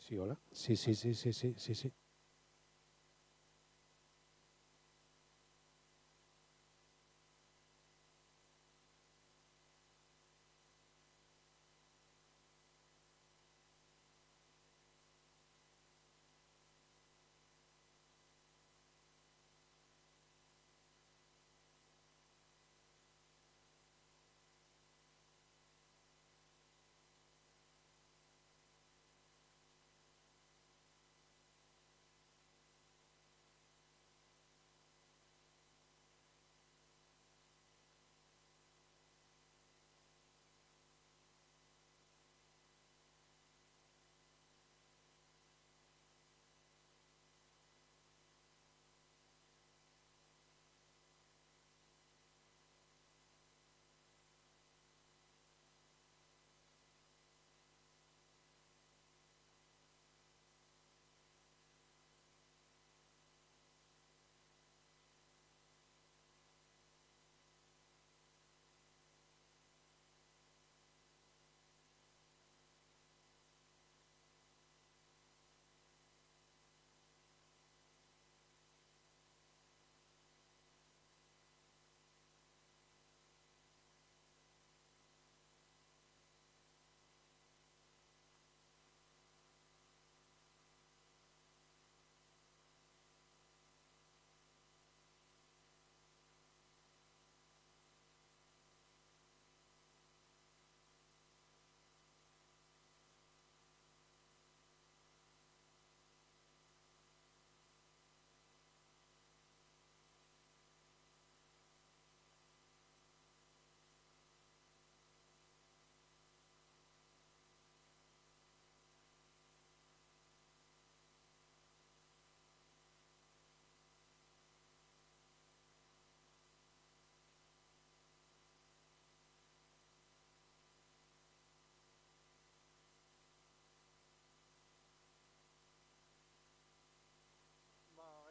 Sí, hola. Sí, sí, sí, sí, sí, sí, sí.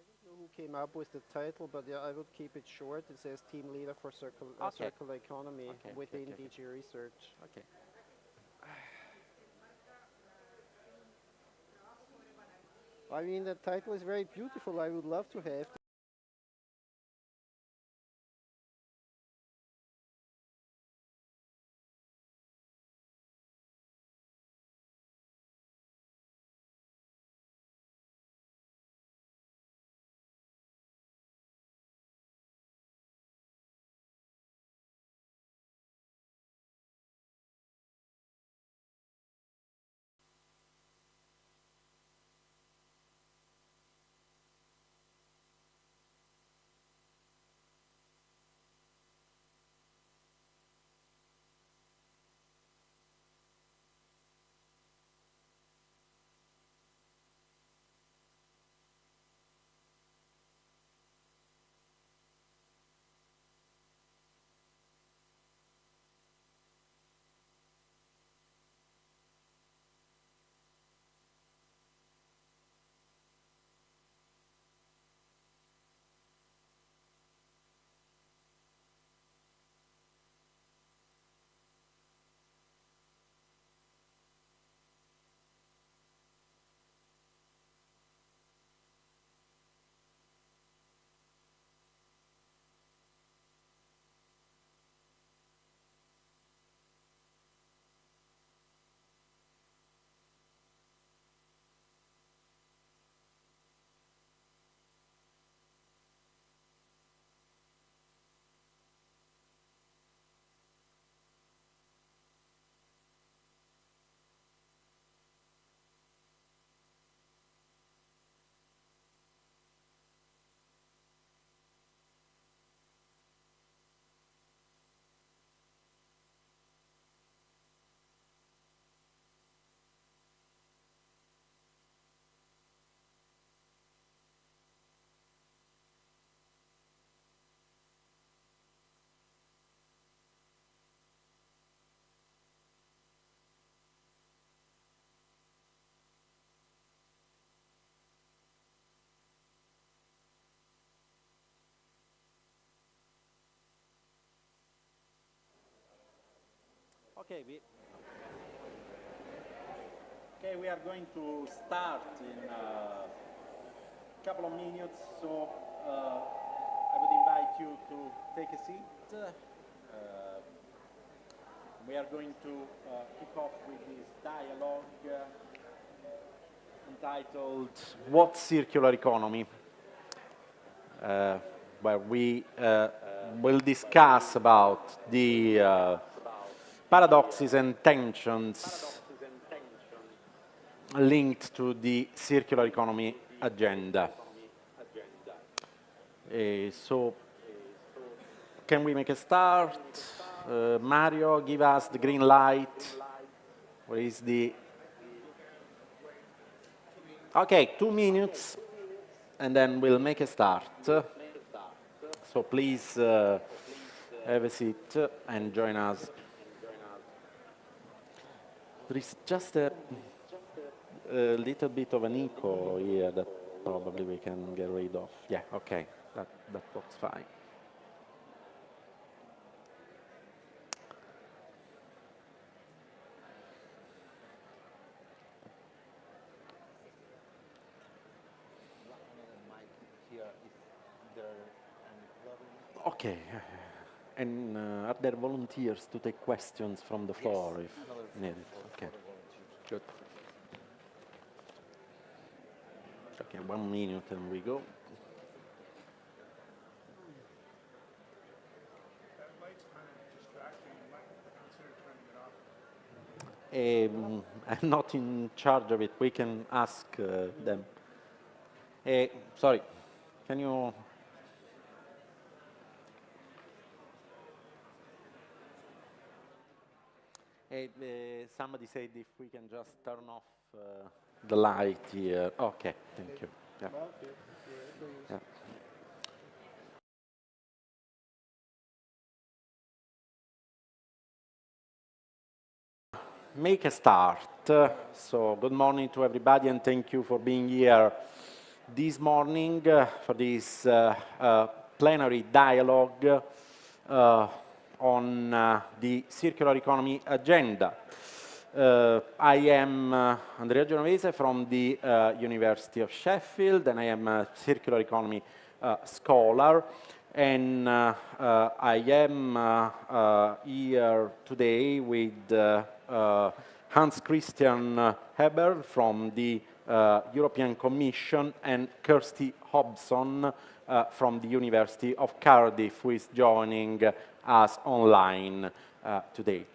I don't know who came up with the title, but yeah, I would keep it short. It says Team Leader for Okay. Circular Economy Okay. Okay. within Okay. Okay. DG Research. Okay. I mean, the title is very beautiful. I would love to have. Okay. Okay, we are going to start in a couple of minutes, so I would invite you to take a seat. We are going to kick off with this dialogue entitled What's Circular Economy? Where we will discuss about the paradoxes and tensions linked to the circular economy agenda. So, can we make a start? Mario, give us the green light. Where is the... Okay, 2 minutes, and then we'll make a start. So please have a seat and join us. There is just a little bit of an echo here that probably we can get rid of. Yeah, okay, that works fine. Okay, and are there volunteers to take questions from the floor if needed? Okay, good. Okay, 1 minute and we go. I'm not in charge of it. We can ask them. Sorry, can you... somebody said if we can just turn off the light here. Okay, thank you. Yeah. Yeah. Make a start. So good morning to everybody and thank you for being here this morning for this plenary dialogue on the circular economy agenda. I am Andrea Genovese from the University of Sheffield, and I am a circular economy scholar. And I am here today with Hans Christian Eberl from the European Commission and Kersty Hobson from the University of Cardiff, who is joining us online today.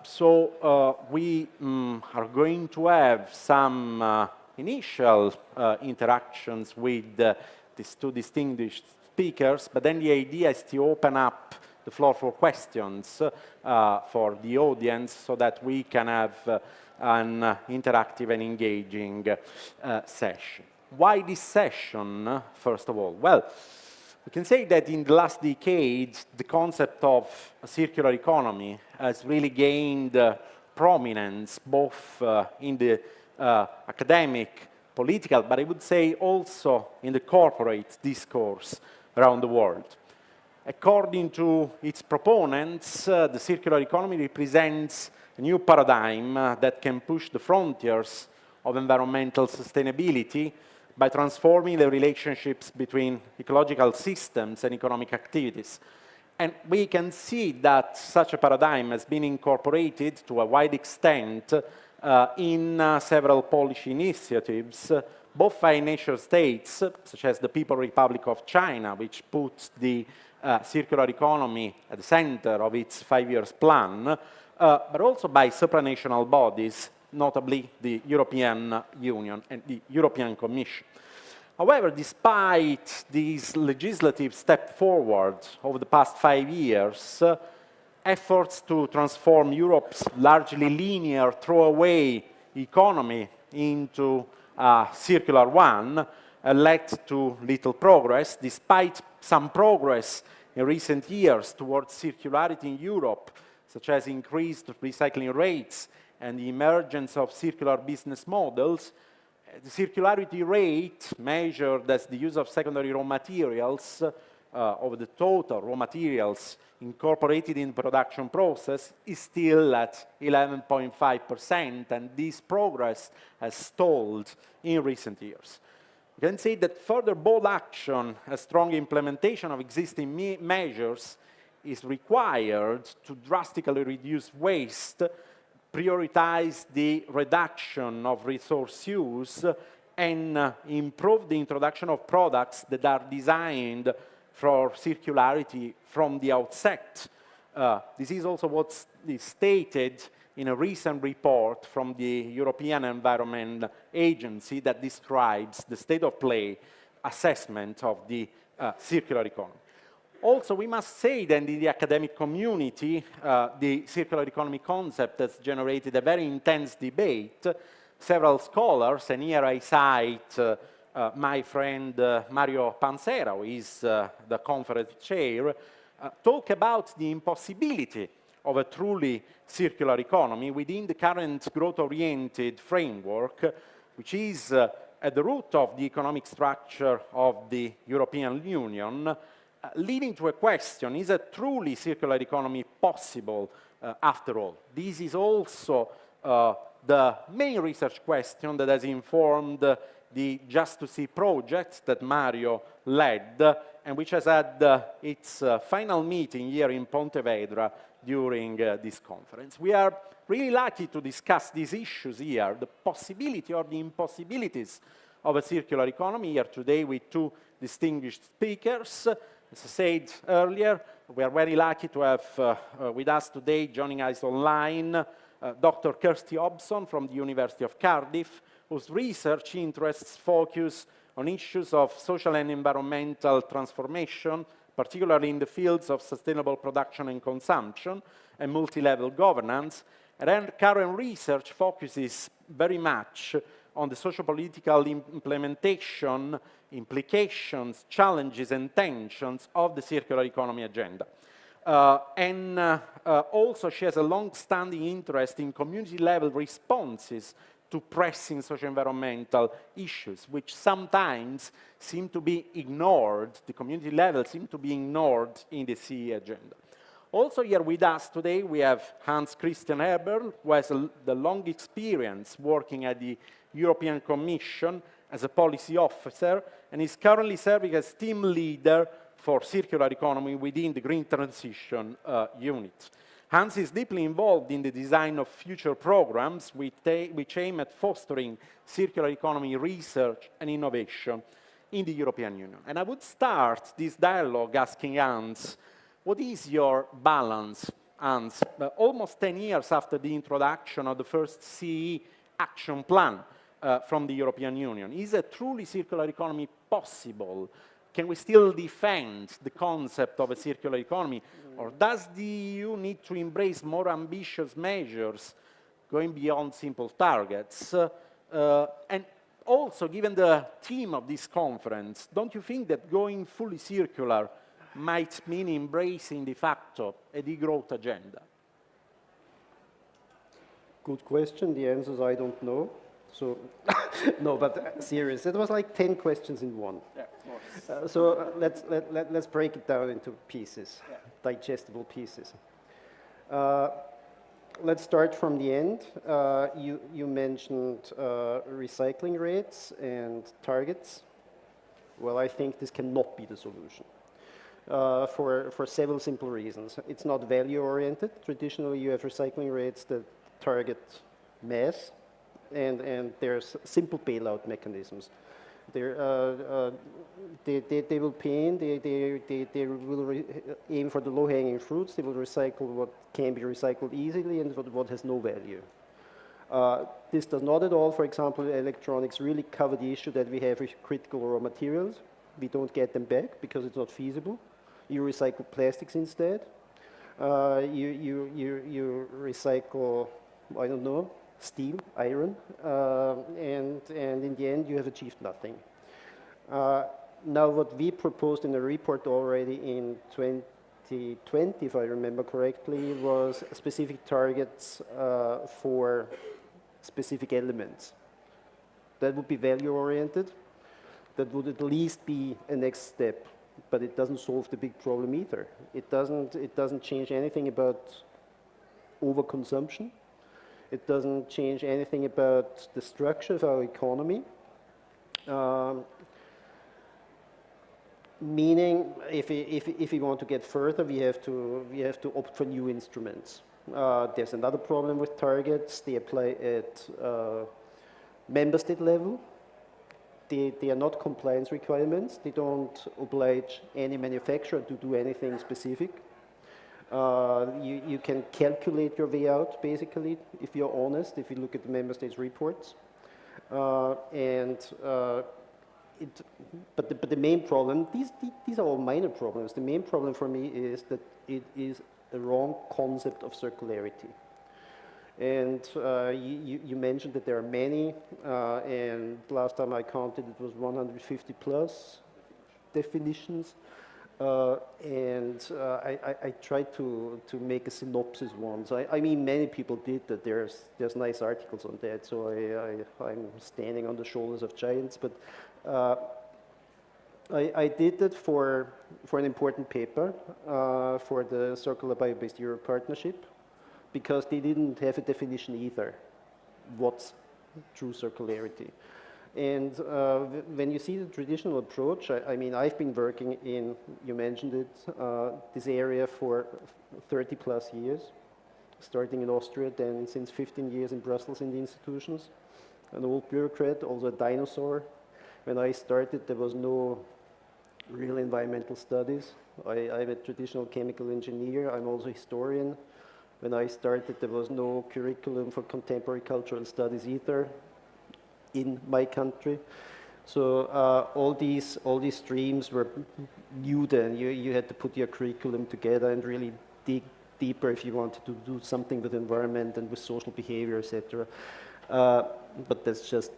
So we are going to have some initial interactions with these two distinguished speakers, but then the idea is to open up the floor for questions for the audience so that we can have an interactive and engaging session. Why this session, first of all? Well, we can say that in the last decade, the concept of a circular economy has really gained prominence both in the academic, political, but I would say also in the corporate discourse around the world. According to its proponents, the circular economy represents a new paradigm that can push the frontiers of environmental sustainability by transforming the relationships between ecological systems and economic activities. And we can see that such a paradigm has been incorporated to a wide extent in several policy initiatives, both by nation states, such as the People's Republic of China, which puts the circular economy at the center of its 5-year plan, but also by supranational bodies, notably the European Union and the European Commission. However, despite these legislative steps forward over the past 5 years, efforts to transform Europe's largely linear throwaway economy into a circular one led to little progress, despite some progress in recent years towards circularity in Europe, such as increased recycling rates and the emergence of circular business models. The circularity rate, measured as the use of secondary raw materials, of the total raw materials incorporated in the production process is still at 11.5%, and this progress has stalled in recent years. You can say that further bold action, a strong implementation of existing measures is required to drastically reduce waste, prioritize the reduction of resource use, and improve the introduction of products that are designed for circularity from the outset. This is also what is stated in a recent report from the European Environment Agency that describes the state of play assessment of the circular economy. Also, we must say that in the academic community, the circular economy concept has generated a very intense debate. Several scholars, and here I cite my friend Mario Pansera, who is the conference chair, talk about the impossibility of a truly circular economy within the current growth-oriented framework, which is at the root of the economic structure of the European Union, leading to a question: is a truly circular economy possible after all? This is also the main research question that has informed the Just to See project that Mario led, and which has had its final meeting here in Pontevedra during this conference. We are really lucky to discuss these issues here, the possibility or the impossibilities of a circular economy here today with two distinguished speakers. As I said earlier, we are very lucky to have with us today, joining us online, Dr. Kersty Hobson from the University of Cardiff, whose research interests focus on issues of social and environmental transformation, particularly in the fields of sustainable production and consumption and multi-level governance. And her current research focuses very much on the socio-political implementation, implications, challenges, and tensions of the circular economy agenda. Also, she has a long-standing interest in community-level responses to pressing socio-environmental issues, which sometimes seem to be ignored, the community level seem to be ignored in the CE agenda. Also here with us today, we have Hans Christian Eberl, who has the long experience working at the European Commission as a policy officer, and is currently serving as team leader for circular economy within the Green Transition unit. Hans is deeply involved in the design of future programs which aim at fostering circular economy research and innovation in the European Union. And I would start this dialogue asking Hans, what is your balance, Hans, almost 10 years after the introduction of the first CE action plan from the European Union? Is a truly circular economy possible? Can we still defend the concept of a circular economy? Or does the EU need to embrace more ambitious measures going beyond simple targets? And also, given the theme of this conference, don't you think that going fully circular might mean embracing de facto a degrowth agenda? Good question. The answer is I don't know. So, no, but serious. It was like 10 questions in one. Yeah, let's break it down into pieces, digestible pieces. Let's start from the end. You mentioned recycling rates and targets. Well, I think this cannot be the solution for several simple reasons. It's not value-oriented. Traditionally, you have recycling rates that target mass, and there's simple bailout mechanisms. They will pay in, they will aim for the low-hanging fruits, they will recycle what can be recycled easily and what has no value. This does not at all, for example, electronics really cover the issue that we have with critical raw materials. We don't get them back because it's not feasible. You recycle plastics instead. You recycle, I don't know, steel, iron, and in the end you have achieved nothing. Now what we proposed in a report already in 2020, if I remember correctly, was specific targets for specific elements. That would be value oriented. That would at least be a next step. but it doesn't solve the big problem either. It doesn't change anything about overconsumption. It doesn't change anything about the structure of our economy. Meaning, if we want to get further, we have to opt for new instruments. There's another problem with targets. They apply at member state level. They are not compliance requirements. They don't oblige any manufacturer to do anything specific. You can calculate your way out, basically, if you're honest, if you look at the member states' reports. But the main problem, these are all minor problems. The main problem for me is that it is a wrong concept of circularity. And you mentioned that there are many, and last time I counted it was 150 plus definitions. I tried to make a synopsis once. I mean, many people did that. There's nice articles on that, so I'm standing on the shoulders of giants. But I did that for an important paper for the Circular Bio-Based Europe Partnership, because they didn't have a definition either. What's true circularity? And when you see the traditional approach, I mean, I've been working in, you mentioned it, this area for 30 plus years, starting in Austria, then since 15 years in Brussels in the institutions. An old bureaucrat, also a dinosaur. When I started, there was no real environmental studies. I'm a traditional chemical engineer. I'm also a historian. When I started, there was no curriculum for contemporary cultural studies either in my country. So all these streams were new then. You had to put your curriculum together and really dig deeper if you wanted to do something with environment and with social behavior, etc. But that's just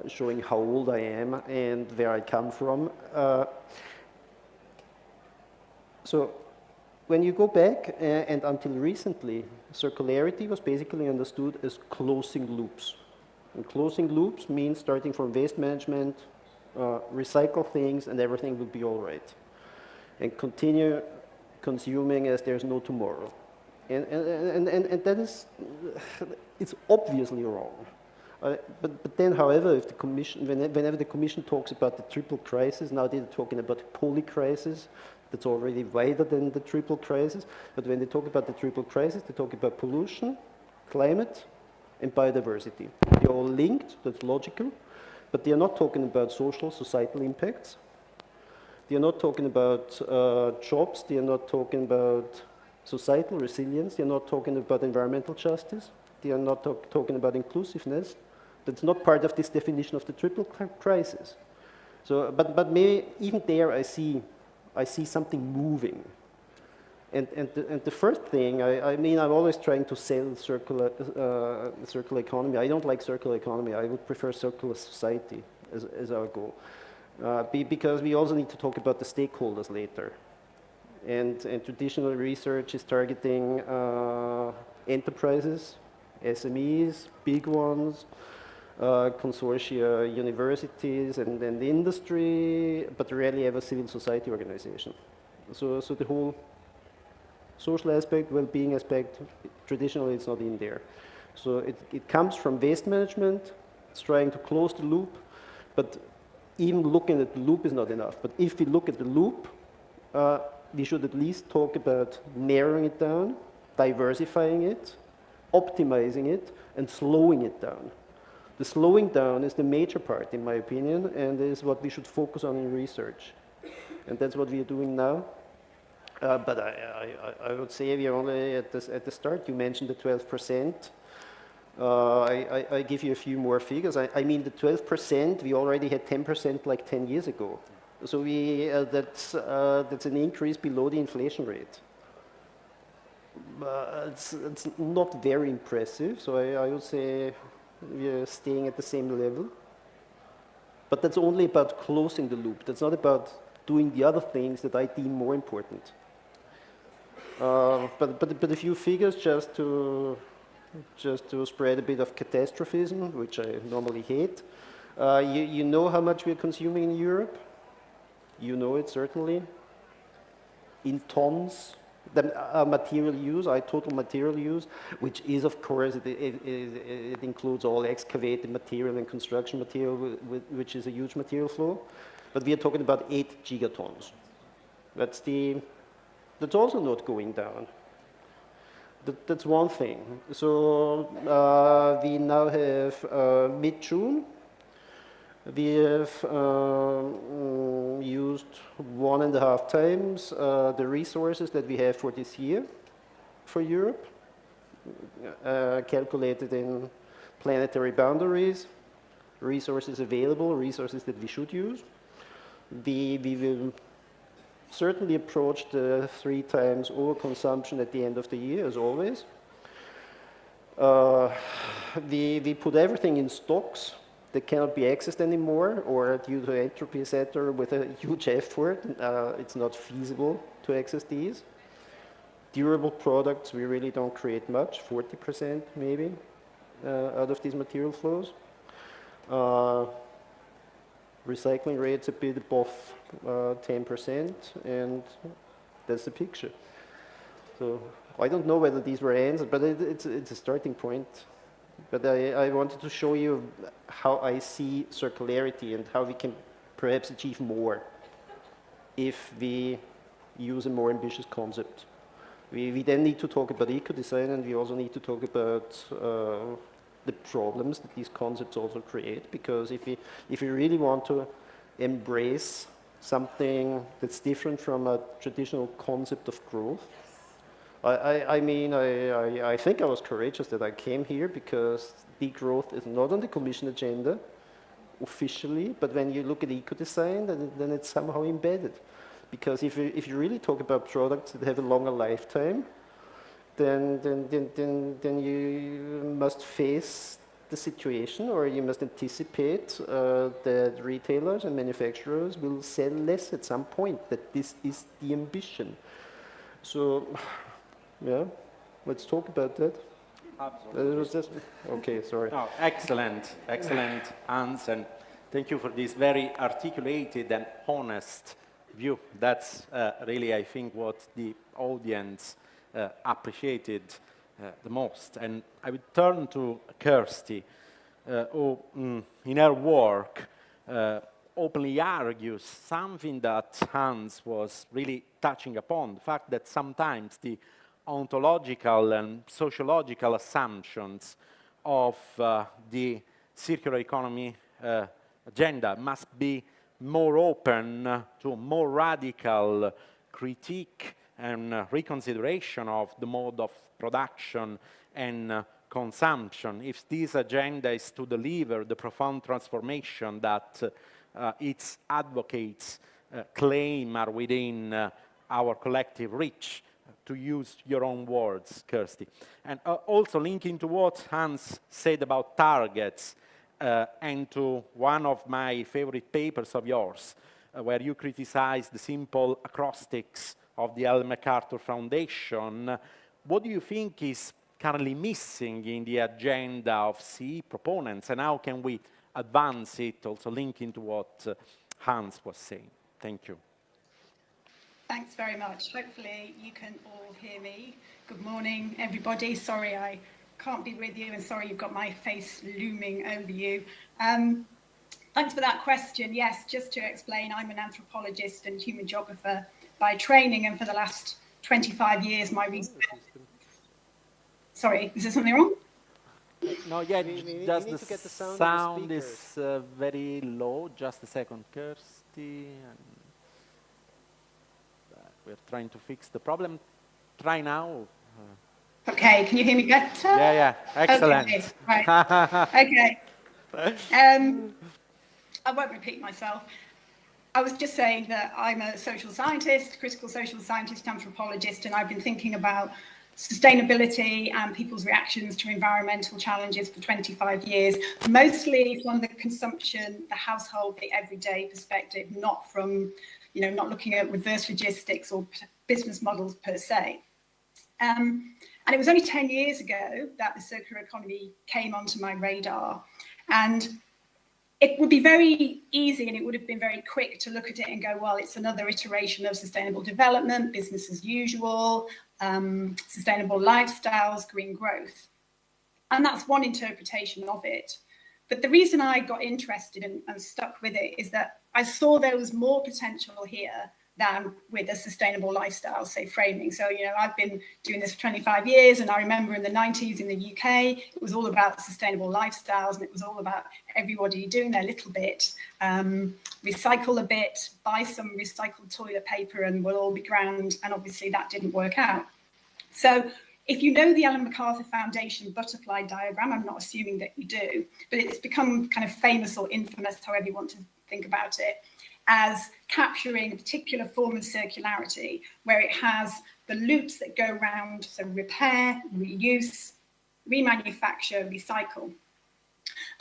showing how old I am and where I come from. So when you go back, and until recently, circularity was basically understood as closing loops. And closing loops means starting from waste management, recycle things, and everything will be all right. And continue consuming as there's no tomorrow. And that is, it's obviously wrong. But then, however, if the Commission, whenever the Commission talks about the triple crisis, now they're talking about the poly-crisis, that's already wider than the triple crisis. But when they talk about the triple crisis, they talk about pollution, climate, and biodiversity. They're all linked, that's logical, but they are not talking about social, societal impacts. They are not talking about jobs, they are not talking about societal resilience, they are not talking about environmental justice, they are not talking about inclusiveness. That's not part of this definition of the triple crisis. So, but maybe even there I see something moving. And the first thing, I mean, I'm always trying to sell circular economy. I don't like circular economy. I would prefer circular society as our goal. Because we also need to talk about the stakeholders later. And traditional research is targeting enterprises, SMEs, big ones, consortia, universities, and then the industry, but rarely ever civil society organization. So the whole social aspect, well-being aspect, traditionally it's not in there. So it comes from waste management, it's trying to close the loop, but even looking at the loop is not enough. But if we look at the loop, we should at least talk about narrowing it down, diversifying it, optimizing it, and slowing it down. The slowing down is the major part, in my opinion, and is what we should focus on in research. And that's what we are doing now. But I would say we are only at the start. You mentioned the 12%. I give you a few more figures. I mean, the 12%, we already had 10% like 10 years ago. So that's an increase below the inflation rate. It's not very impressive, so I would say we are staying at the same level. But that's only about closing the loop. That's not about doing the other things that I deem more important. But a few figures just to spread a bit of catastrophism, which I normally hate. You know how much we are consuming in Europe? You know it certainly. In tons, the material use, total material use, which is, of course, it includes all excavated material and construction material, which is a huge material flow. But we are talking about 8 gigatons. That's also not going down. That's one thing. So we now have mid-June. We have used 1.5 times the resources that we have for this year for Europe, calculated in planetary boundaries, resources available, resources that we should use. We will certainly approach the 3 times overconsumption at the end of the year, as always. We put everything in stocks that cannot be accessed anymore, or due to entropy, etc., with a huge effort, it's not feasible to access these. Durable products, we really don't create much, 40% maybe, out of these material flows. Recycling rates a bit above 10%, and that's the picture. So I don't know whether these were answered, but it's a starting point. But I wanted to show you how I see circularity and how we can perhaps achieve more if we use a more ambitious concept. We then need to talk about eco-design, and we also need to talk about the problems that these concepts also create, because if we really want to embrace something that's different from a traditional concept of growth, I mean, I think I was courageous that I came here, because degrowth is not on the Commission agenda officially, but when you look at eco-design, then it's somehow embedded. Because if you really talk about products that have a longer lifetime, then you must face the situation, or you must anticipate that retailers and manufacturers will sell less at some point, that this is the ambition. So, yeah, let's talk about that. Absolutely. Okay, sorry. No, excellent, Hans, and thank you for this very articulated and honest view. That's really, I think, what the audience appreciated the most. And I would turn to Kersty, who in her work openly argues something that Hans was really touching upon, the fact that sometimes the ontological and sociological assumptions of the circular economy agenda must be more open to more radical critique and reconsideration of the mode of production and consumption, if this agenda is to deliver the profound transformation that its advocates claim are within our collective reach, to use your own words, Kersty. And also linking to what Hans said about targets, and to one of my favorite papers of yours, where you criticize the simple acrostics of the Ellen MacArthur Foundation. What do you think is currently missing in the agenda of CE proponents, and how can we advance it, also linking to what Hans was saying? Thank you. Thanks very much. Hopefully you can all hear me. Good morning, everybody. Sorry I can't be with you, and sorry you've got my face looming over you. Thanks for that question. Yes, just to explain, I'm an anthropologist and human geographer by training, and for the last 25 years my research... Sorry, is there something wrong? No, yeah, just the sound is very low. Just a second, Kersty. And we're trying to fix the problem. Try now. Okay, can you hear me better? Yeah, excellent. Okay, right. Okay. I won't repeat myself. I was just saying that I'm a social scientist, critical social scientist, anthropologist, and I've been thinking about sustainability and people's reactions to environmental challenges for 25 years, mostly from the consumption, the household, the everyday perspective, not from, not looking at reverse logistics or business models per se. And it was only 10 years ago that the circular economy came onto my radar. And it would be very easy and it would have been very quick to look at it and go, well, it's another iteration of sustainable development, business as usual, sustainable lifestyles, green growth. And that's one interpretation of it. But the reason I got interested and stuck with it is that I saw there was more potential here than with a sustainable lifestyle, say, framing. So, you know, I've been doing this for 25 years, and I remember in the 90s in the UK, it was all about sustainable lifestyles, and it was all about everybody doing their little bit, recycle a bit, buy some recycled toilet paper, and we'll all be grand. And obviously that didn't work out. So if you know the Ellen MacArthur Foundation butterfly diagram, I'm not assuming that you do, but it's become kind of famous or infamous, however you want to think about it, as capturing a particular form of circularity where it has the loops that go around, so repair, reuse, remanufacture, recycle.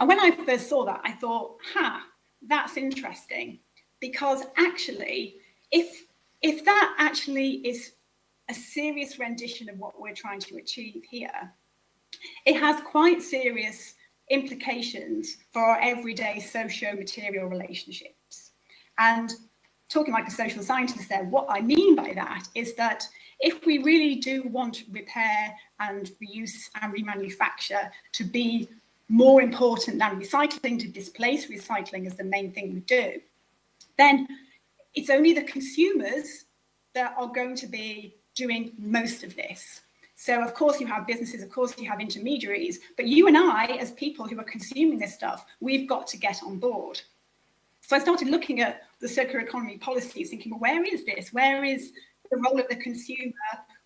And when I first saw that, I thought, that's interesting, because actually, if that actually is a serious rendition of what we're trying to achieve here, it has quite serious implications for our everyday socio-material relationships. And talking like a social scientist there, what I mean by that is that if we really do want repair and reuse and remanufacture to be more important than recycling, to displace recycling as the main thing we do, then it's only the consumers that are going to be doing most of this. So of course you have businesses, of course you have intermediaries, but you and I, as people who are consuming this stuff, we've got to get on board. So I started looking at the circular economy policies, thinking, well, where is this? Where is the role of the consumer?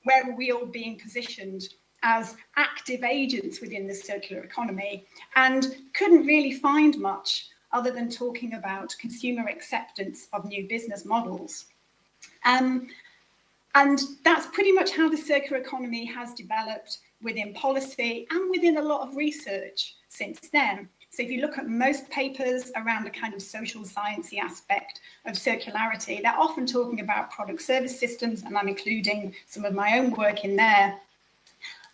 Where are we all being positioned as active agents within the circular economy? And couldn't really find much other than talking about consumer acceptance of new business models. And that's pretty much how the circular economy has developed within policy and within a lot of research since then. So if you look at most papers around the kind of social sciencey aspect of circularity, they're often talking about product service systems, and I'm including some of my own work in there.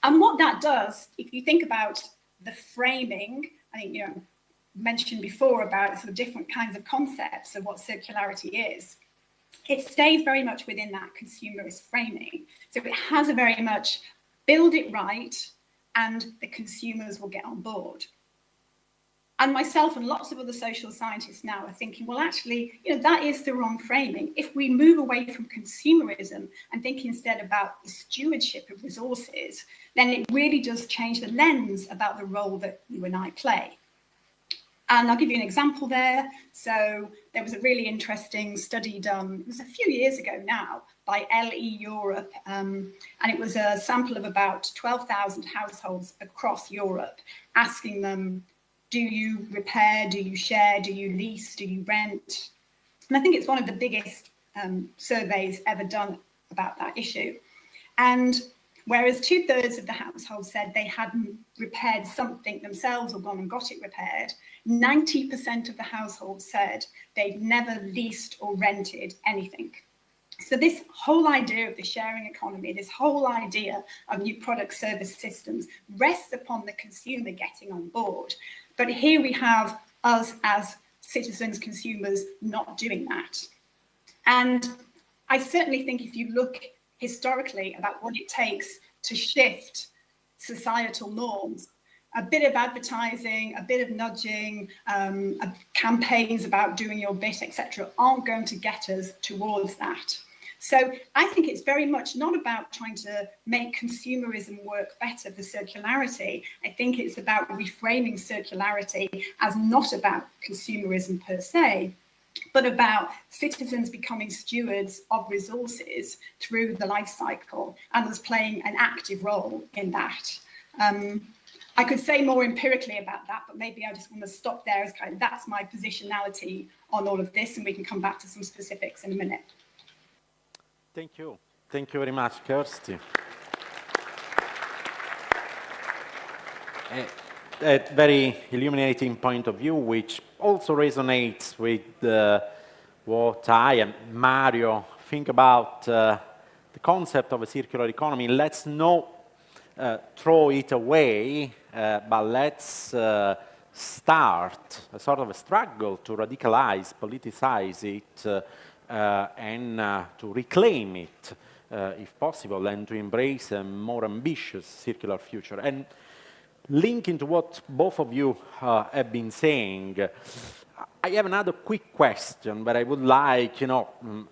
And what that does, if you think about the framing, I think, you know, mentioned before about sort of different kinds of concepts of what circularity is, it stays very much within that consumerist framing. So it has a very much build it right and the consumers will get on board. And myself and lots of other social scientists now are thinking, well, actually, you know, that is the wrong framing. If we move away from consumerism and think instead about the stewardship of resources, then it really does change the lens about the role that you and I play. And I'll give you an example there. So there was a really interesting study done, it was a few years ago now, by LE Europe. And it was a sample of about 12,000 households across Europe, asking them, do you repair, do you share, do you lease, do you rent? And I think it's one of the biggest surveys ever done about that issue. And whereas 2/3 of the households said they hadn't repaired something themselves or gone and got it repaired, 90% of the households said they'd never leased or rented anything. So this whole idea of the sharing economy, this whole idea of new product service systems rests upon the consumer getting on board. But here we have us as citizens, consumers, not doing that. And I certainly think if you look historically about what it takes to shift societal norms, a bit of advertising, a bit of nudging, campaigns about doing your bit, etc., aren't going to get us towards that. So I think it's very much not about trying to make consumerism work better for circularity. I think it's about reframing circularity as not about consumerism per se, but about citizens becoming stewards of resources through the life cycle and us playing an active role in that. I could say more empirically about that, but maybe I just want to stop there as kind of that's my positionality on all of this, and we can come back to some specifics in a minute. Thank you. Thank you very much, Kersty. A very illuminating point of view, which also resonates with what I and Mario think about the concept of a circular economy. Let's not throw it away, but let's start a sort of a struggle to radicalize, politicize it, and to reclaim it, if possible, and to embrace a more ambitious circular future. And linking to what both of you have been saying, I have another quick question, but I would like, a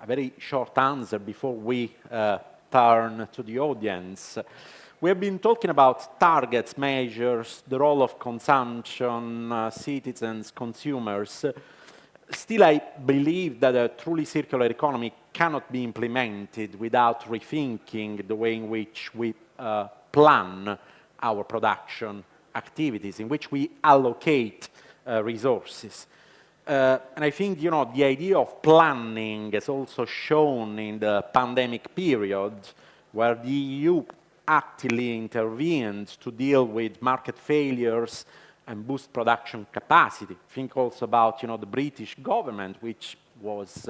very short answer before we turn to the audience. We have been talking about targets, measures, the role of consumption, citizens, consumers. Still, I believe that a truly circular economy cannot be implemented without rethinking the way in which we plan our production activities, in which we allocate resources. And I think, the idea of planning is also shown in the pandemic period, where the EU actively intervened to deal with market failures and boost production capacity. Think also about, the British government, which was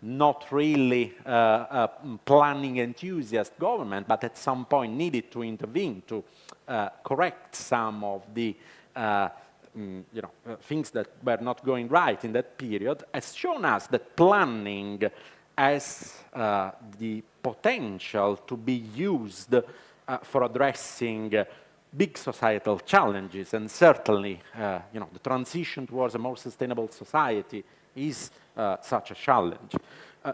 not really a planning enthusiast government, but at some point needed to intervene to correct some of the things that were not going right in that period, has shown us that planning has the potential to be used for addressing big societal challenges, and certainly, the transition towards a more sustainable society is such a challenge.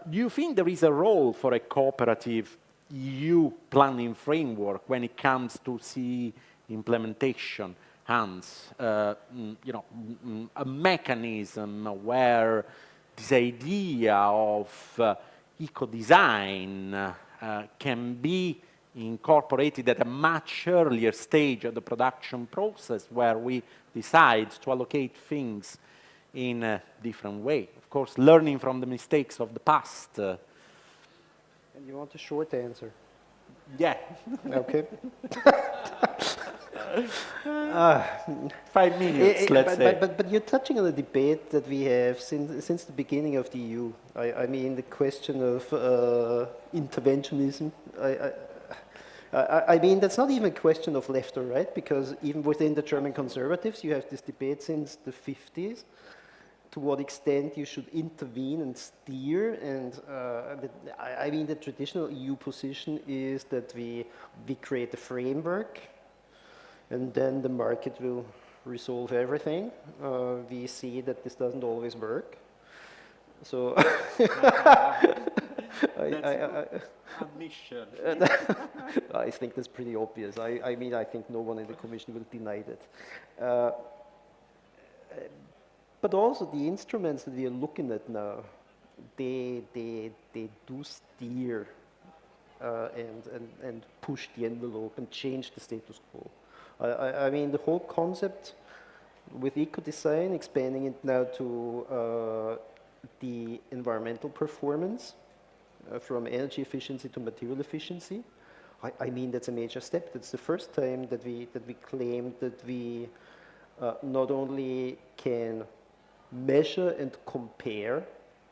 Do you think there is a role for a cooperative EU planning framework when it comes to CE implementation? Hence, a mechanism where this idea of eco-design can be incorporated at a much earlier stage of the production process, where we decide to allocate things in a different way. Of course, learning from the mistakes of the past. And you want a short answer? Yeah. Okay. 5 minutes, let's say. But you're touching on a debate that we have since the beginning of the EU. I mean, the question of interventionism. I mean, that's not even a question of left or right, because even within the German conservatives, you have this debate since the 50s, to what extent you should intervene and steer. And I mean, the traditional EU position is that we create a framework, and then the market will resolve everything. We see that this doesn't always work. So Admission. I think that's pretty obvious. I mean, I think no one in the Commission will deny that. But also the instruments that we are looking at now, they do steer and push the envelope and change the status quo. I mean, the whole concept with eco-design, expanding it now to the environmental performance, from energy efficiency to material efficiency. I mean, that's a major step. That's the first time that we claim that we not only can measure and compare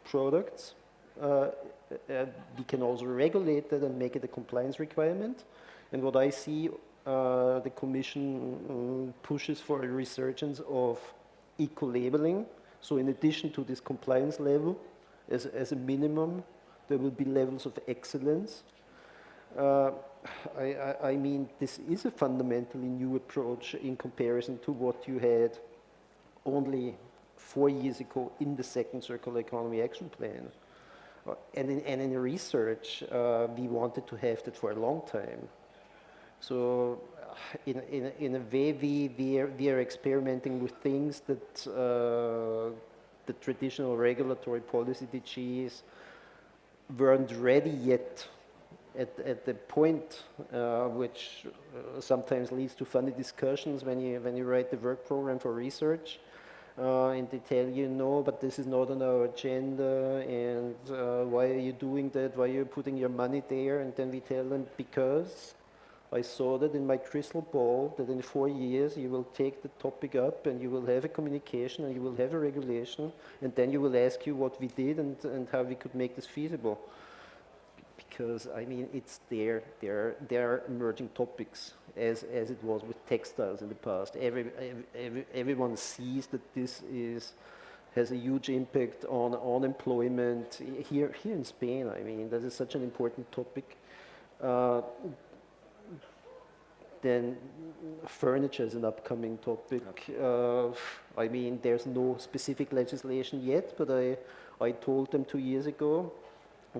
products, we can also regulate that and make it a compliance requirement. And what I see, the Commission pushes for a resurgence of eco-labeling. So in addition to this compliance level, as a minimum, there will be levels of excellence. I mean, this is a fundamentally new approach in comparison to what you had only 4 years ago in the second Circular Economy Action Plan. And in research, we wanted to have that for a long time. So in a way, we are experimenting with things that the traditional regulatory policy DGs weren't ready yet at the point, which sometimes leads to funny discussions when you write the work program for research. And they tell you, no, but this is not on our agenda, and why are you doing that? Why are you putting your money there? And then we tell them, because I saw that in my crystal ball, that in 4 years you will take the topic up and you will have a communication and you will have a regulation, and then you will ask you what we did and how we could make this feasible. because I mean it's there are emerging topics as it was with textiles in the past. Everyone sees that this has a huge impact on unemployment here in Spain. I mean, that is such an important topic. Then furniture is an upcoming topic. I mean, there's no specific legislation yet, but I told them 2 years ago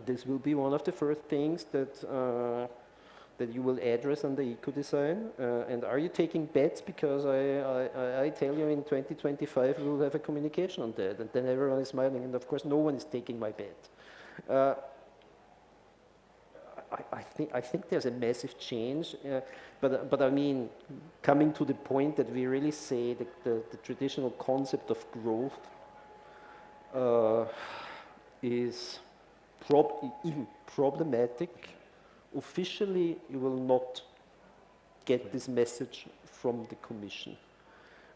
this will be one of the first things that you will address under eco-design. And are you taking bets? Because I tell you in 2025 we will have a communication on that, and then everyone is smiling, and of course no one is taking my bet. I think there's a massive change, but I mean, coming to the point that we really say that the traditional concept of growth is even problematic. Officially, you will not get this message from the Commission.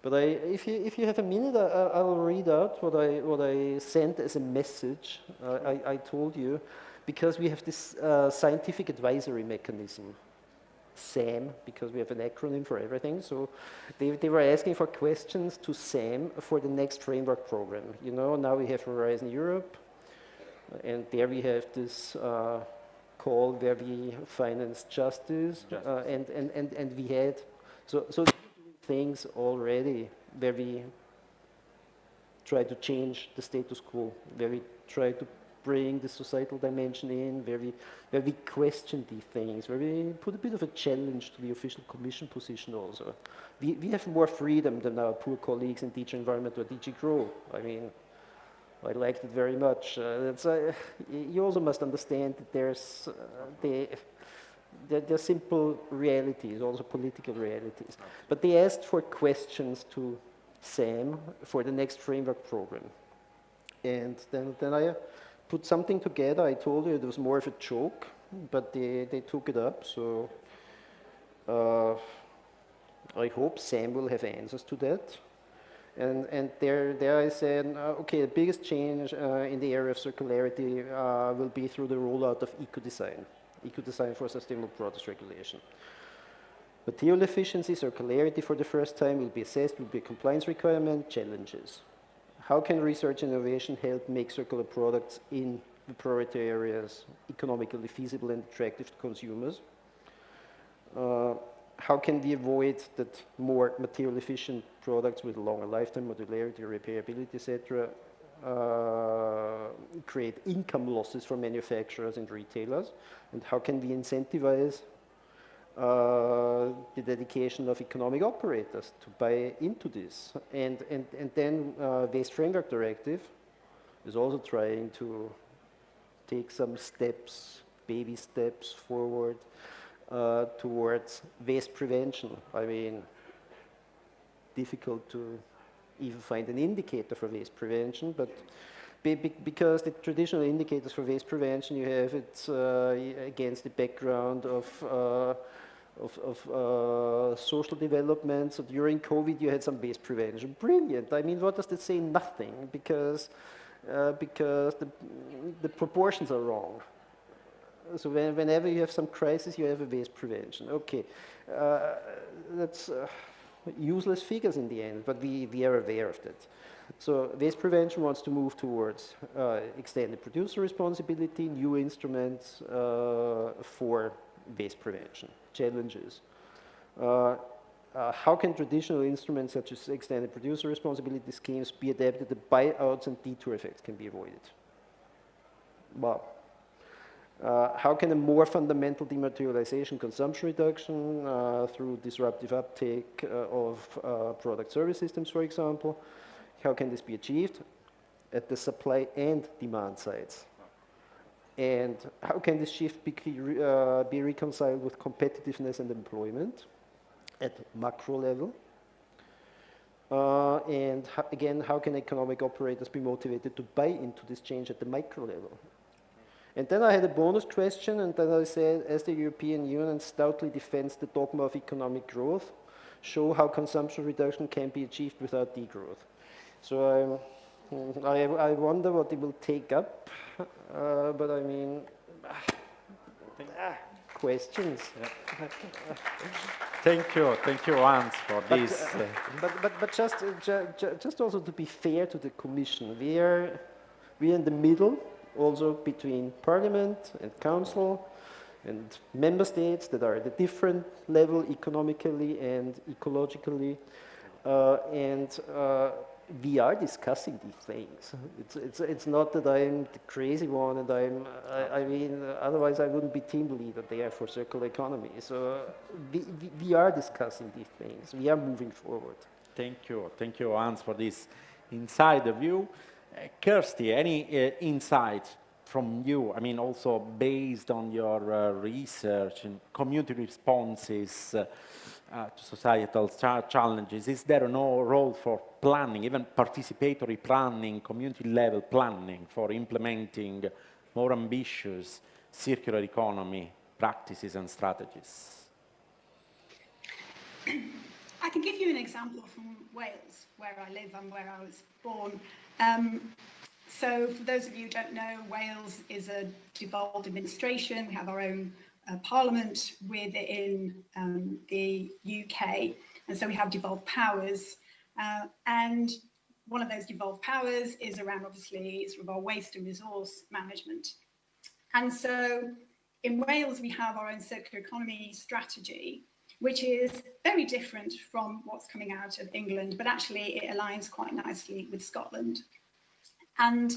But if you have a minute, I'll read out what I sent as a message. I told you, because we have this scientific advisory mechanism, SAM, because we have an acronym for everything. So they were asking for questions to SAM for the next framework program. You know, now we have Horizon Europe, and there we have this call where we finance justice. And we had so things already where we try to change the status quo, where we try to bring the societal dimension in, where we question these things, where we put a bit of a challenge to the official Commission position also. We have more freedom than our poor colleagues in DG Environment or DG Grow. I mean, I liked it very much. You also must understand that there's they're simple realities, also political realities. But they asked for questions to SAM for the next framework program. And then I put something together. I told you it was more of a joke, but they took it up. So I hope SAM will have answers to that. And there I said, okay, the biggest change in the area of circularity will be through the rollout of eco-design for sustainable products regulation. Material efficiency, circularity for the first time will be assessed, will be a compliance requirement, challenges. How can research and innovation help make circular products in the priority areas economically feasible and attractive to consumers? How can we avoid that more material efficient products with longer lifetime, modularity, repairability, etc., create income losses for manufacturers and retailers? And how can we incentivize the dedication of economic operators to buy into this? And then Waste Framework Directive is also trying to take some steps, baby steps forward towards waste prevention. I mean, difficult to even find an indicator for waste prevention, but because the traditional indicators for waste prevention, you have it against the background of social development. So during COVID, you had some waste prevention. Brilliant. I mean, what does that say? Nothing, because the proportions are wrong. So whenever you have some crisis, you have a waste prevention. Okay, that's useless figures in the end, but we are aware of that. So waste prevention wants to move towards extended producer responsibility, new instruments for waste prevention. Challenges. How can traditional instruments such as extended producer responsibility schemes be adapted that buyouts and detour effects can be avoided? Wow. How can a more fundamental dematerialization consumption reduction through disruptive uptake of product service systems, for example, how can this be achieved at the supply and demand sides? And how can this shift be reconciled with competitiveness and employment at macro level? And again, how can economic operators be motivated to buy into this change at the micro level? And then I had a bonus question, and then I said, as the European Union stoutly defends the dogma of economic growth, show how consumption reduction can be achieved without degrowth. So I wonder what it will take up, but I mean, Questions? Thank you, Hans, for this. But just also to be fair to the Commission, we are in the middle, also between Parliament and Council and Member States that are at a different level economically and ecologically, we are discussing these things. It's not that I'm the crazy one, and I mean, otherwise I wouldn't be team leader there for circular economy. So we are discussing these things. We are moving forward. Thank you, Hans, for this inside view. Kersty, any insight from you? I mean, also based on your research and community responses to societal challenges, is there no role for planning, even participatory planning, community-level planning for implementing more ambitious circular economy practices and strategies? I can give you an example from Wales, where I live and where I was born. So for those of you who don't know, Wales is a devolved administration. We have our own parliament within the UK, and so we have devolved powers. And one of those devolved powers is around, obviously, sort of our waste and resource management. And so in Wales, we have our own circular economy strategy, which is very different from what's coming out of England, but actually it aligns quite nicely with Scotland. And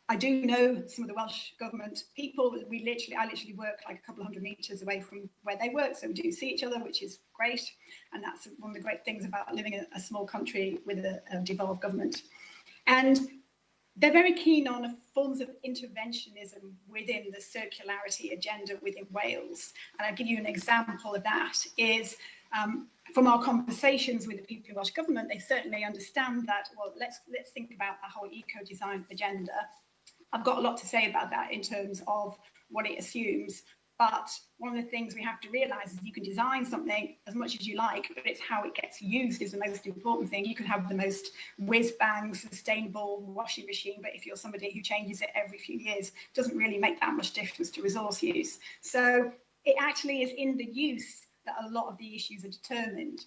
I do know some of the Welsh government people. I literally work like a couple of hundred meters away from where they work, so we do see each other, which is great. And that's one of the great things about living in a small country with a devolved government. And they're very keen on forms of interventionism within the circularity agenda within Wales. And I'll give you an example of that is from our conversations with the people in Welsh government, they certainly understand that, well, let's think about the whole eco-design agenda. I've got a lot to say about that in terms of what it assumes, but one of the things we have to realise is you can design something as much as you like, but it's how it gets used is the most important thing. You can have the most whiz-bang, sustainable washing machine, but if you're somebody who changes it every few years, it doesn't really make that much difference to resource use. So it actually is in the use that a lot of the issues are determined.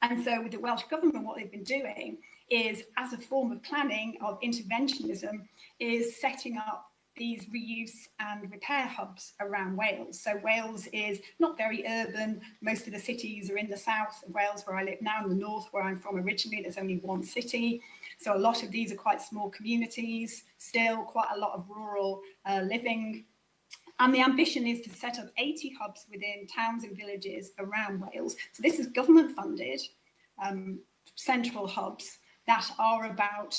And so with the Welsh government, what they've been doing is, as a form of planning of interventionism, is setting up these reuse and repair hubs around Wales. So Wales is not very urban. Most of the cities are in the south of Wales, where I live now, in the north, where I'm from originally. There's only one city. So a lot of these are quite small communities, still quite a lot of rural living. And the ambition is to set up 80 hubs within towns and villages around Wales. So this is government funded, central hubs that are about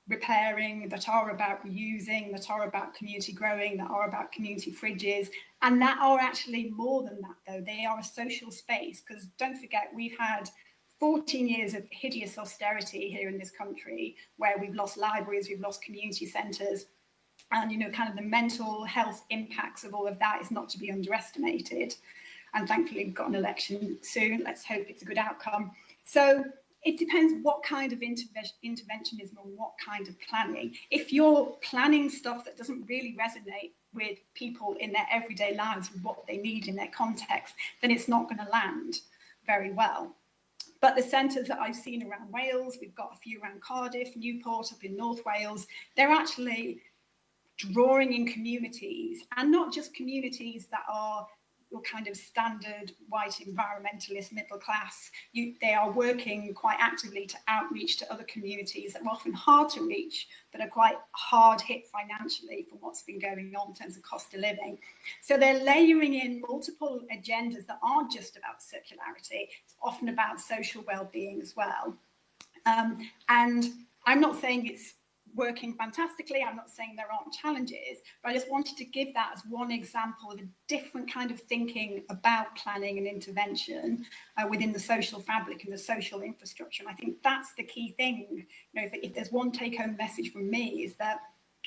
repairing, that are about reusing, that are about community growing, that are about community fridges, and that are actually more than that, though. They are a social space, because don't forget, we've had 14 years of hideous austerity here in this country, where we've lost libraries, we've lost community centres, and, you know, kind of the mental health impacts of all of that is not to be underestimated. And thankfully, we've got an election soon. Let's hope it's a good outcome. So it depends what kind of interventionism and what kind of planning. If you're planning stuff that doesn't really resonate with people in their everyday lives, with what they need in their context, then it's not going to land very well. But the centres that I've seen around Wales, we've got a few around Cardiff, Newport up in North Wales, they're actually drawing in communities, and not just communities that are your kind of standard white environmentalist middle class. They are working quite actively to outreach to other communities that are often hard to reach, but are quite hard hit financially from what's been going on in terms of cost of living. So they're layering in multiple agendas that aren't just about circularity. It's often about social well-being as well. And I'm not saying it's working fantastically. I'm not saying there aren't challenges, but I just wanted to give that as one example of a different kind of thinking about planning and intervention within the social fabric and the social infrastructure. And I think that's the key thing. You know, if there's one take-home message from me, is that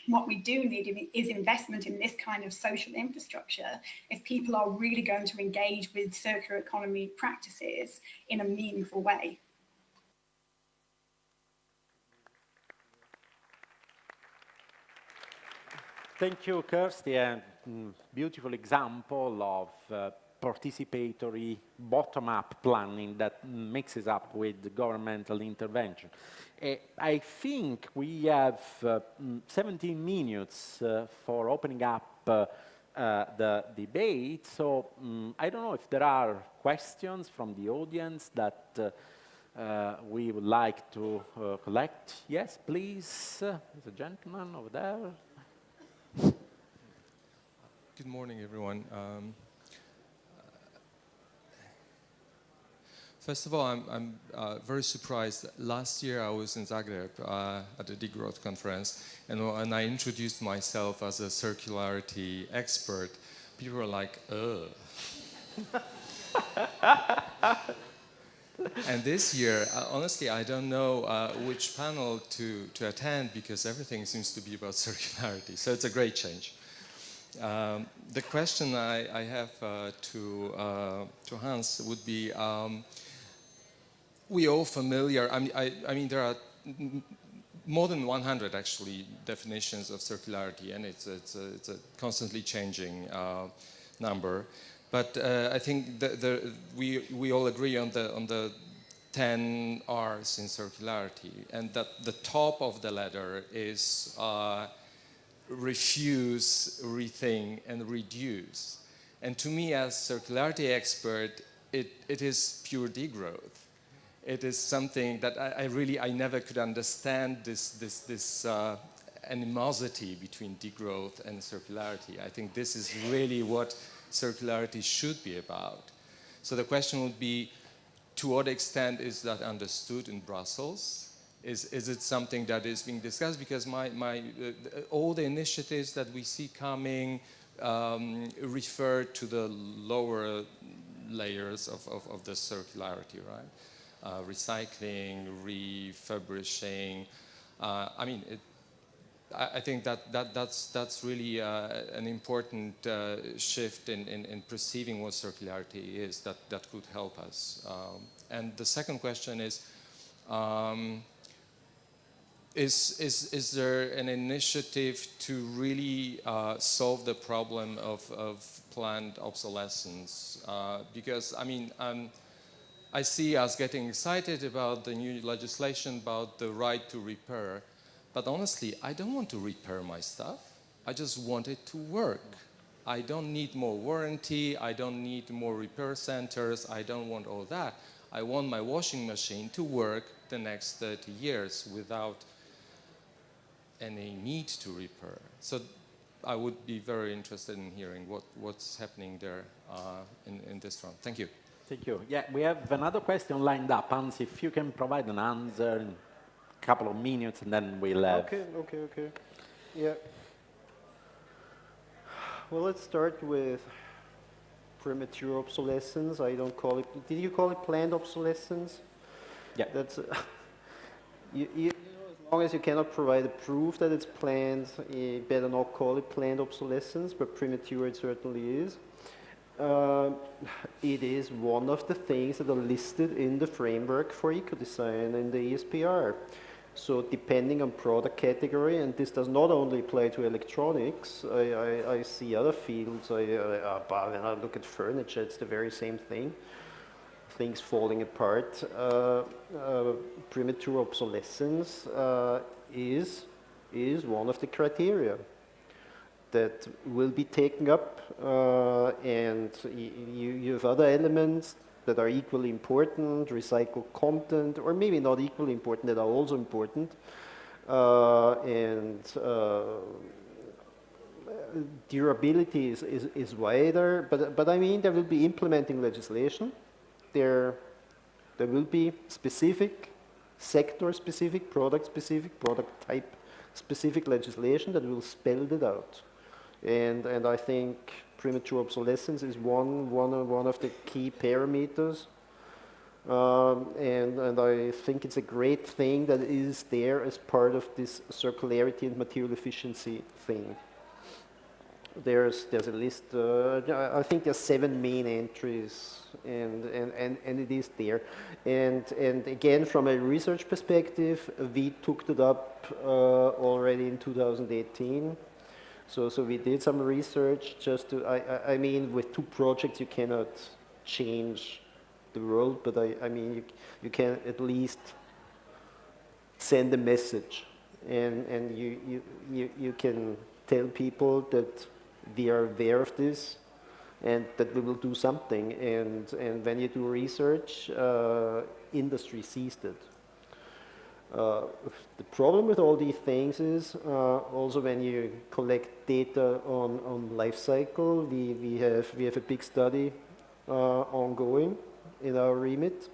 what we do need is investment in this kind of social infrastructure if people are really going to engage with circular economy practices in a meaningful way. Thank you, Kersty, and beautiful example of participatory bottom-up planning that mixes up with governmental intervention. I think we have 17 minutes for opening up the debate, so I don't know if there are questions from the audience that we would like to collect. Yes, please. There's a gentleman over there. Good morning, everyone. First of all, I'm very surprised. Last year, I was in Zagreb at the Degrowth conference, and I introduced myself as a circularity expert. People were like, ugh. And this year, honestly, I don't know which panel to attend because everything seems to be about circularity. So it's a great change. The question I have to Hans would be, we all familiar, I mean there are more than 100 actually definitions of circularity, and it's a constantly changing number. But I think we all agree on the 10 R's in circularity, and that the top of the ladder is refuse, rethink, and reduce. And to me, as circularity expert, it is pure degrowth. It is something that I never could understand this animosity between degrowth and circularity. I think this is really what circularity should be about. So the question would be, to what extent is that understood in Brussels? Is it something that is being discussed? Because all the initiatives that we see coming refer to the lower layers of the circularity, right? Recycling, refurbishing. I mean, I think that's really an important shift in perceiving what circularity is that could help us. And the second question is there an initiative to really solve the problem of planned obsolescence? Because, I mean, I see us getting excited about the new legislation about the right to repair, but honestly, I don't want to repair my stuff. I just want it to work. I don't need more warranty. I don't need more repair centers. I don't want all that. I want my washing machine to work the next 30 years without any need to repair. So I would be very interested in hearing what's happening there in this round. Thank you. Thank you. Yeah, we have another question lined up. Hans, if you can provide an answer in a couple of minutes, and then we'll have... Okay. Yeah. Well, let's start with premature obsolescence. I don't call it... Did you call it planned obsolescence? Yeah. That's... you know, as long as you cannot provide a proof that it's planned, you better not call it planned obsolescence, but premature it certainly is. It is one of the things that are listed in the framework for eco-design in the ESPR. So depending on product category, and this does not only apply to electronics, I see other fields, when I look at furniture, it's the very same thing. Things falling apart. Premature obsolescence is one of the criteria that will be taken up, and you have other elements that are equally important, recycled content, or maybe not equally important, that are also important, and durability is wider, but I mean there will be implementing legislation. There will be specific, sector-specific, product-specific, product type-specific legislation that will spell it out. And I think premature obsolescence is one of the key parameters. And I think it's a great thing that is there as part of this circularity and material efficiency thing. There's a list, I think there's 7 main entries, and it is there. And again, from a research perspective, we took it up already in 2018. So we did some research just to, I mean, with 2 projects you cannot change the world, but I mean, you can at least send a message, and you can tell people that we are aware of this and that we will do something. And when you do research, industry sees that. The problem with all these things is also when you collect data on life cycle, we have a big study ongoing in our remit.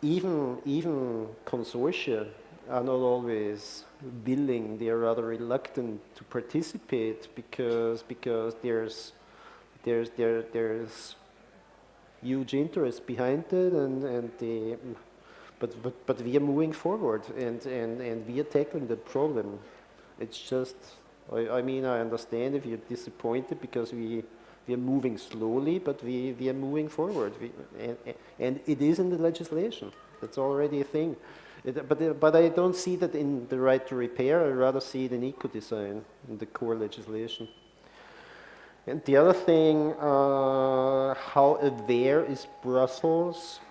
Even consortia are not always willing; they are rather reluctant to participate because there's huge interest behind it, but we are moving forward, and we are tackling the problem. It's just, I mean, I understand if you're disappointed because we are moving slowly, but we are moving forward, and it is in the legislation. That's already a thing. But I don't see that in the right to repair. I rather see it in eco-design, in the core legislation. And the other thing, how aware is Brussels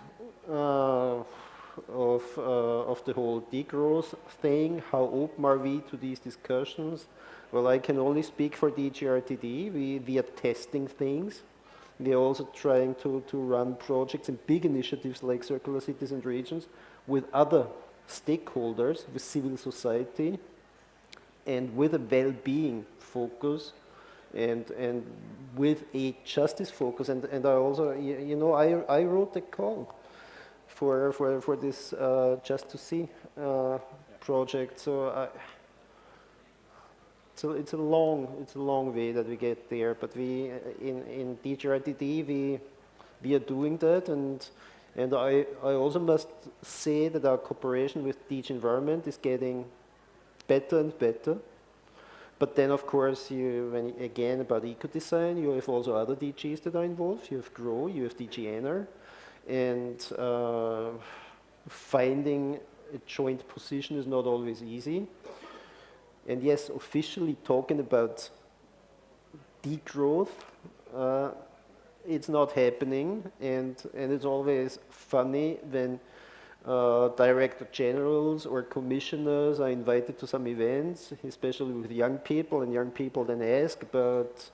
of the whole degrowth thing? How open are we to these discussions? Well, I can only speak for DGRTD. We are testing things. We are also trying to run projects and big initiatives like Circular Cities and Regions with other stakeholders, with civil society, and with a well-being focus. And with a justice focus, and I also, you know, I wrote a call for this Just to See project. So it's a long way that we get there. But we in DGRTD we are doing that, and I also must say that our cooperation with DG Environment is getting better and better. But then, of course, again, about eco-design, you have also other DGs that are involved. You have GROW, you have DG ENER, and finding a joint position is not always easy. And yes, officially talking about degrowth, it's not happening, and it's always funny when director generals or commissioners are invited to some events, especially with young people, and young people then ask about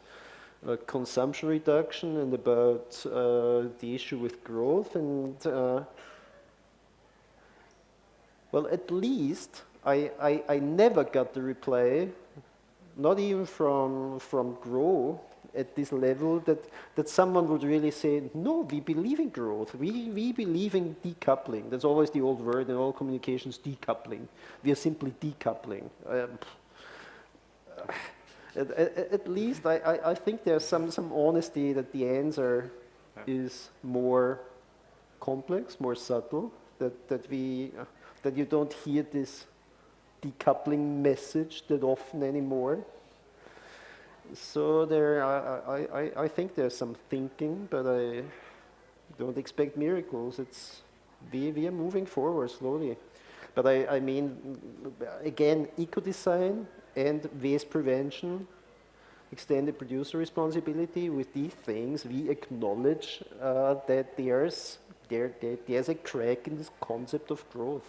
consumption reduction and about the issue with growth. And well, at least I never got the reply, not even from GROW at this level, that someone would really say, no, we believe in growth, we believe in decoupling. That's always the old word in all communications, decoupling. We are simply decoupling. At least I think there's some honesty that the answer is more complex, more subtle, that you don't hear this decoupling message that often anymore. So I think there's some thinking, but I don't expect miracles. We are moving forward slowly. But I mean, again, eco-design and waste prevention, extended producer responsibility, with these things, we acknowledge that there's a crack in this concept of growth.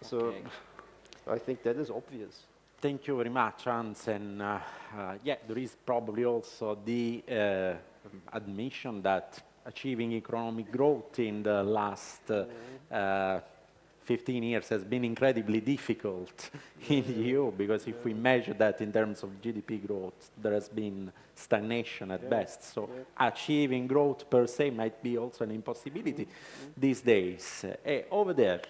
So okay. I think that is obvious. Thank you very much, Hans. And yeah, there is probably also the admission that achieving economic growth in the last 15 years has been incredibly difficult in the EU, because if we measure that in terms of GDP growth, there has been stagnation at best. So achieving growth per se might be also an impossibility these days. Over there.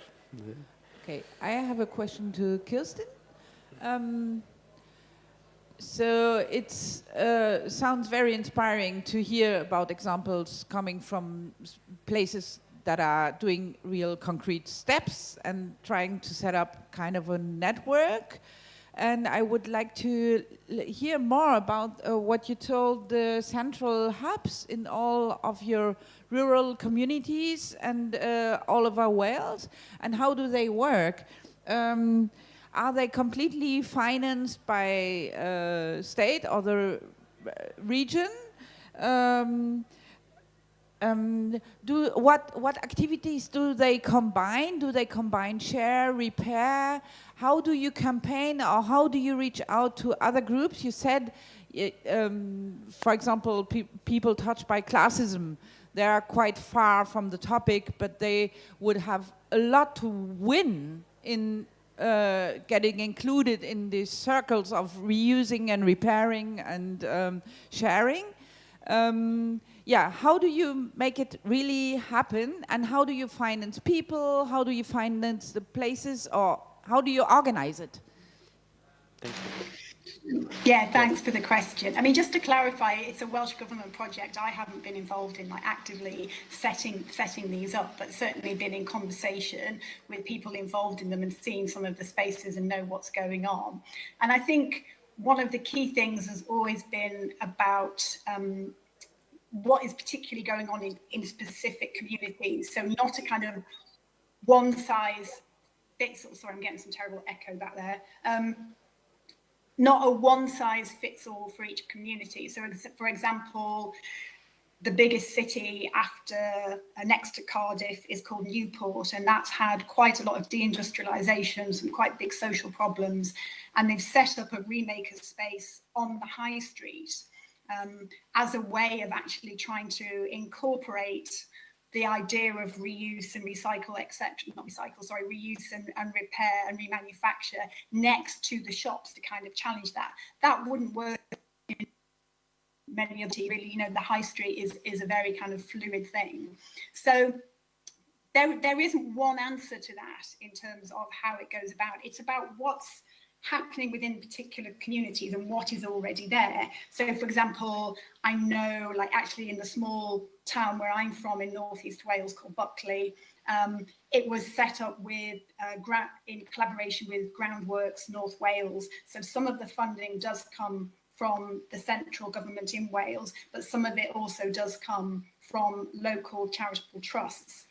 Okay, I have a question to Kersty. So it sounds very inspiring to hear about examples coming from places that are doing real concrete steps and trying to set up kind of a network. And I would like to hear more about what you told the central hubs in all of your rural communities and all over Wales, and how do they work? are they completely financed by state or the region? What activities do they combine? Do they combine share, repair? How do you campaign, or how do you reach out to other groups? You said, for example, people touched by classism, they are quite far from the topic, but they would have a lot to win in getting included in these circles of reusing and repairing and sharing. Yeah, how do you make it really happen, and how do you finance people? How do you finance the places, or how do you organize it? Thank you. Yeah, thanks for the question. I mean, just to clarify, it's a Welsh Government project. I haven't been involved in like actively setting these up, but certainly been in conversation with people involved in them and seen some of the spaces and know what's going on. And I think one of the key things has always been about what is particularly going on in specific communities. So not a kind of one size fits all. Sorry, I'm getting some terrible echo back there. Not a one size fits all for each community. So for example, the biggest city next to Cardiff is called Newport, and that's had quite a lot of deindustrialisation, some quite big social problems, and they've set up a remaker space on the high street as a way of actually trying to incorporate the idea of reuse and recycle, reuse and repair and remanufacture next to the shops to kind of challenge that. That wouldn't work in many of the, really, you know, the high street is a very kind of fluid thing. So there isn't one answer to that in terms of how it goes about. It's about what's happening within particular communities and what is already there. So for example, I know, like, actually in the small town where I'm from in northeast Wales called Buckley, it was set up with in collaboration with Groundworks North Wales. So some of the funding does come from the central government in Wales, but some of it also does come from local charitable trusts.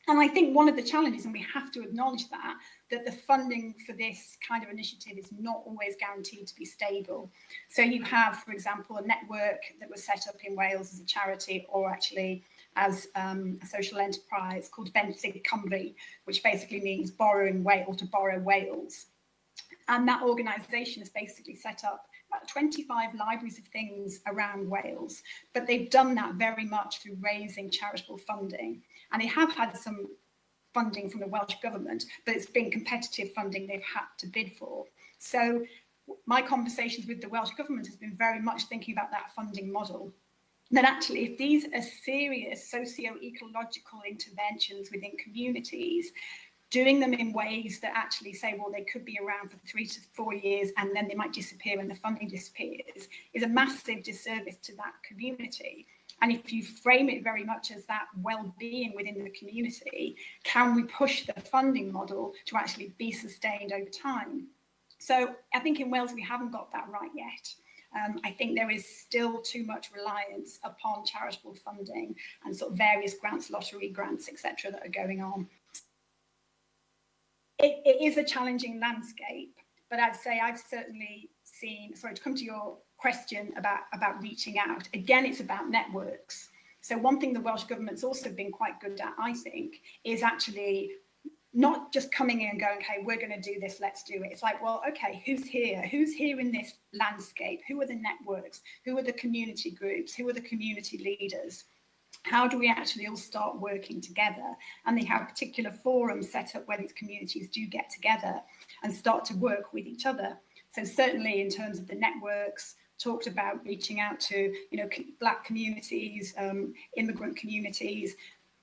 And I think one of the challenges, and we have to acknowledge that the funding for this kind of initiative is not always guaranteed to be stable. So you have, for example, a network that was set up in Wales as a charity, or actually as a social enterprise called Benthyg Cymru, which basically means borrowing Wales, to borrow Wales. And that organisation has basically set up about 25 libraries of things around Wales, but they've done that very much through raising charitable funding. And they have had some funding from the Welsh Government, but it's been competitive funding they've had to bid for. So my conversations with the Welsh Government has been very much thinking about that funding model. That actually, if these are serious socio-ecological interventions within communities, doing them in ways that actually say, well, they could be around for 3 to 4 years and then they might disappear when the funding disappears, is a massive disservice to that community. And if you frame it very much as that well-being within the community, can we push the funding model to actually be sustained over time? So I think in Wales, we haven't got that right yet. I think there is still too much reliance upon charitable funding and sort of various grants, lottery grants, etc., that are going on. It is a challenging landscape, but I'd say I've certainly seen, sorry, to come to your question about reaching out, again, it's about networks. So one thing the Welsh Government's also been quite good at, I think, is actually not just coming in and going, okay, we're going to do this, let's do it. It's like, well, okay, who's here? Who's here in this landscape? Who are the networks? Who are the community groups? Who are the community leaders? How do we actually all start working together? And they have particular forums set up where these communities do get together and start to work with each other. So certainly in terms of the networks, talked about reaching out to, you know, Black communities, immigrant communities.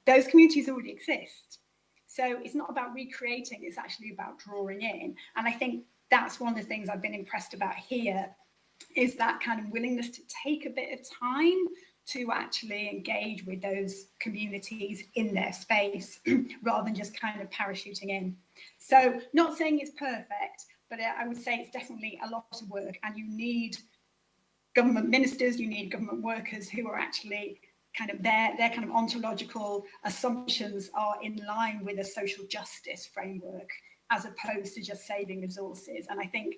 Those communities already exist. So it's not about recreating, it's actually about drawing in. And I think that's one of the things I've been impressed about here, is that kind of willingness to take a bit of time to actually engage with those communities in their space rather than just kind of parachuting in. So not saying it's perfect, but I would say it's definitely a lot of work, and you need government ministers, you need government workers who are actually kind of their kind of ontological assumptions are in line with a social justice framework. as opposed to just saving resources. And I think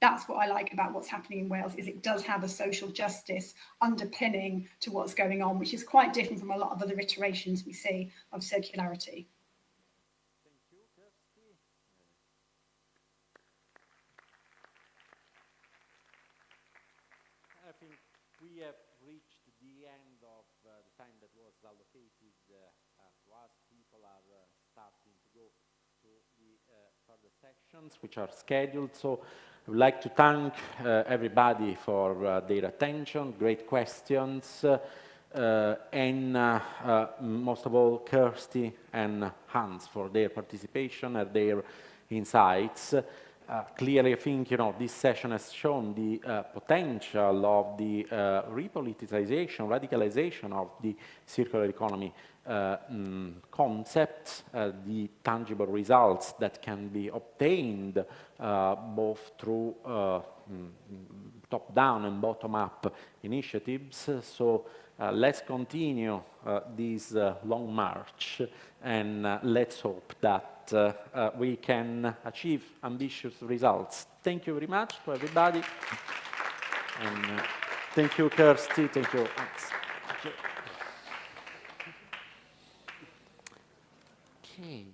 that's what I like about what's happening in Wales, is it does have a social justice underpinning to what's going on, which is quite different from a lot of other iterations we see of circularity. Thank you, Kersty. I think we have reached the end of the time that was allocated to us. People are starting to go to the further sections, which are scheduled. So I would like to thank everybody for their attention, great questions, and most of all, Kersty and Hans for their participation and their insights. Clearly, I think this session has shown the potential of the repoliticization, radicalization of the circular economy concept, the tangible results that can be obtained both through top-down and bottom-up initiatives. So let's continue this long march, and let's hope that we can achieve ambitious results. Thank you very much to everybody. And thank you, Kersty. Thank you, Max. Thank you. Okay.